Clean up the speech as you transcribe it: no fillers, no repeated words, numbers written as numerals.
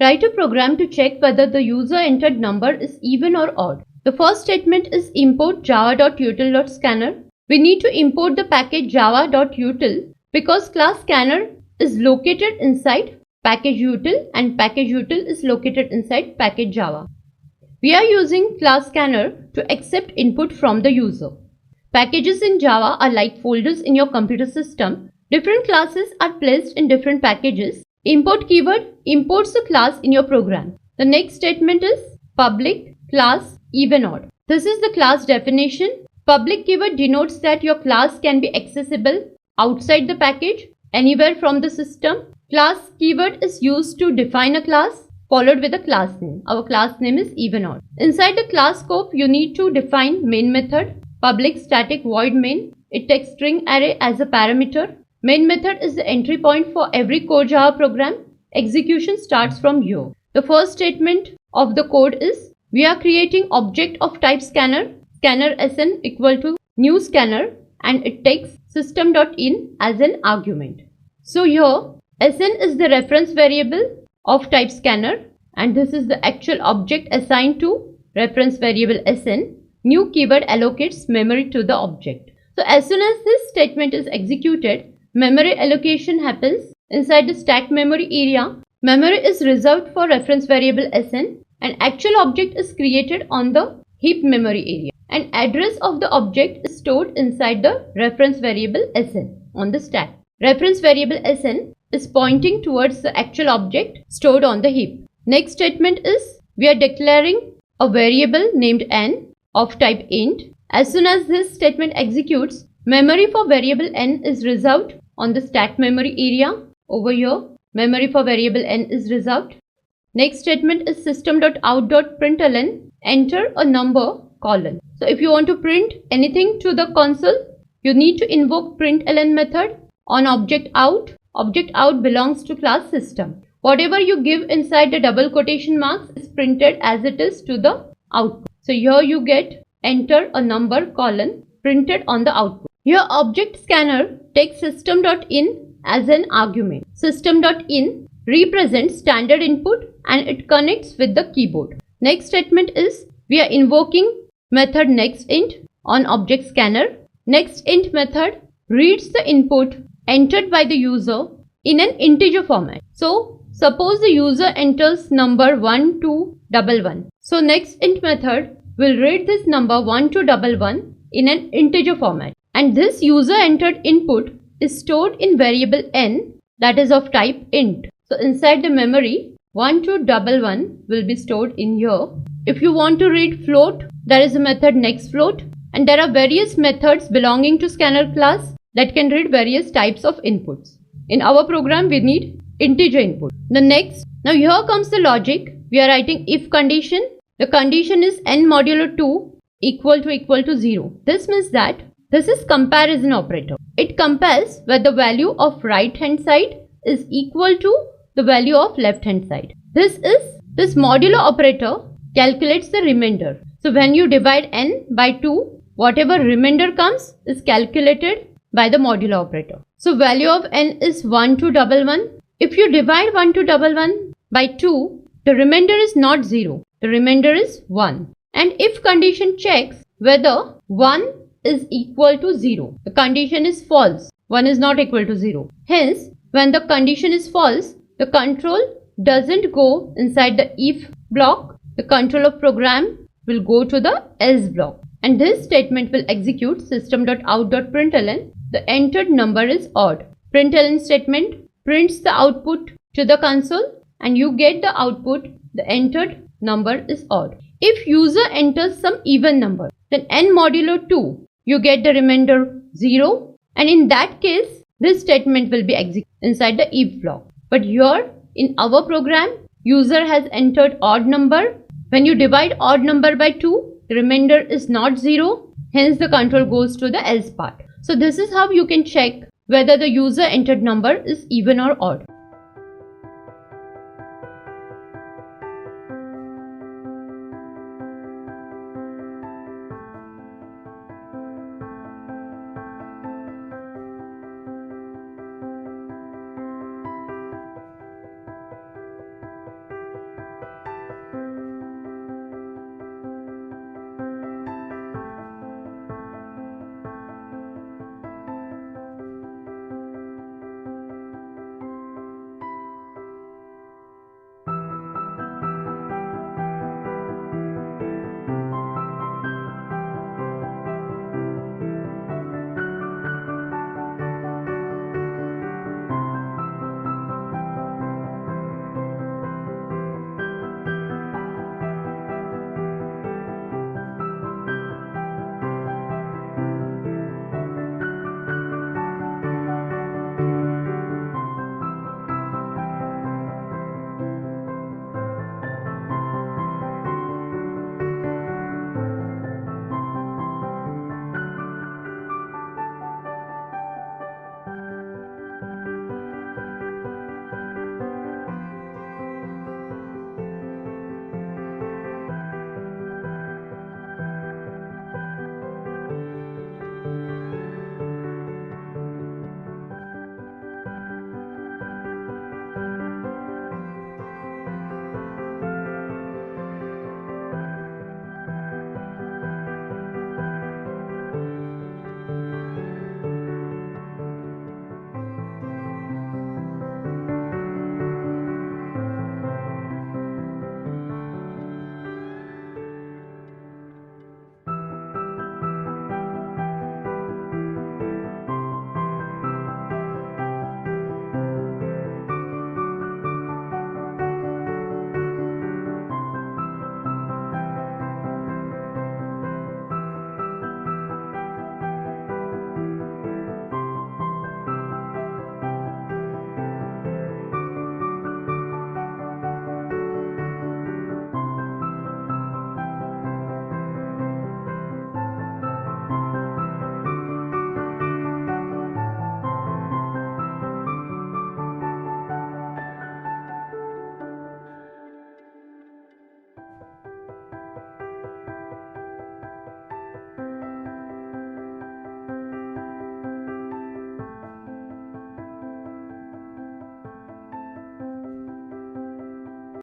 Write a program to check whether the user entered number is even or odd. The first statement is import java.util.scanner. We need to import the package java.util because class scanner is located inside package util and package util is located inside package java. We are using class scanner to accept input from the user. Packages in Java are like folders in your computer system. Different classes are placed in different packages. Import keyword imports the class in your program. The next statement is public class even odd. This is the class definition. Public keyword denotes that your class can be accessible outside the package, anywhere from the system. Class keyword is used to define a class followed with a class name. Our class name is even odd. Inside the class scope, you need to define main method, public static void main. It takes string array as a parameter. Main method is the entry point for every core Java program. Execution starts from here. The first statement of the code is we are creating object of type scanner, scanner sn equal to new scanner, and it takes system.in as an argument. So here sn is the reference variable of type scanner and this is the actual object assigned to reference variable sn. New keyword allocates memory to the object. So as soon as this statement is executed, memory allocation happens inside the stack memory area. Memory is reserved for reference variable sn and actual object is created on the heap memory area. And address of the object is stored inside the reference variable sn on the stack. Reference variable sn is pointing towards the actual object stored on the heap. Next statement is we are declaring a variable named n of type int. As soon as this statement executes, memory for variable n is reserved on the stack memory area. Over here, memory for variable n is reserved. Next statement is system.out.println enter a number colon. So if you want to print anything to the console, you need to invoke println method on object out. Object out belongs to class system. Whatever you give inside the double quotation marks is printed as it is to the output. So here you get enter a number colon printed on the output. Here object scanner takes system.in as an argument. System.in represents standard input and it connects with the keyboard. Next statement is we are invoking method nextInt on object scanner. NextInt method reads the input entered by the user in an integer format. So suppose the user enters number 1211. So nextInt method will read this number 1211 in an integer format. And this user entered input is stored in variable n that is of type int. So inside the memory 1211 will be stored in here. If you want to read float, there is a method nextFloat and there are various methods belonging to scanner class that can read various types of inputs. In our program we need integer input. Now here comes the logic. We are writing if condition. The condition is n modulo 2 equal to 0. This means that this is comparison operator. It compares where the value of right hand side is equal to the value of left hand side. This modulo operator calculates the remainder. So when you divide n by 2, whatever remainder comes is calculated by the modulo operator. So value of n is 1211. If you divide 1211 by 2, the remainder is not 0. The remainder is 1. And if condition checks whether 1 is equal to 0, the condition is false. 1 is not equal to 0. Hence, when the condition is false, the control doesn't go inside the if block. The control of program will go to the else block. And this statement will execute system.out.println. The entered number is odd. Println statement prints the output to the console and you get the output. The entered number is odd. If user enters some even number, then n modulo 2, you get the remainder 0. And in that case, this statement will be executed inside the if block. But here in our program, user has entered odd number. When you divide odd number by 2, the remainder is not 0. Hence the control goes to the else part. So this is how you can check whether the user entered number is even or odd.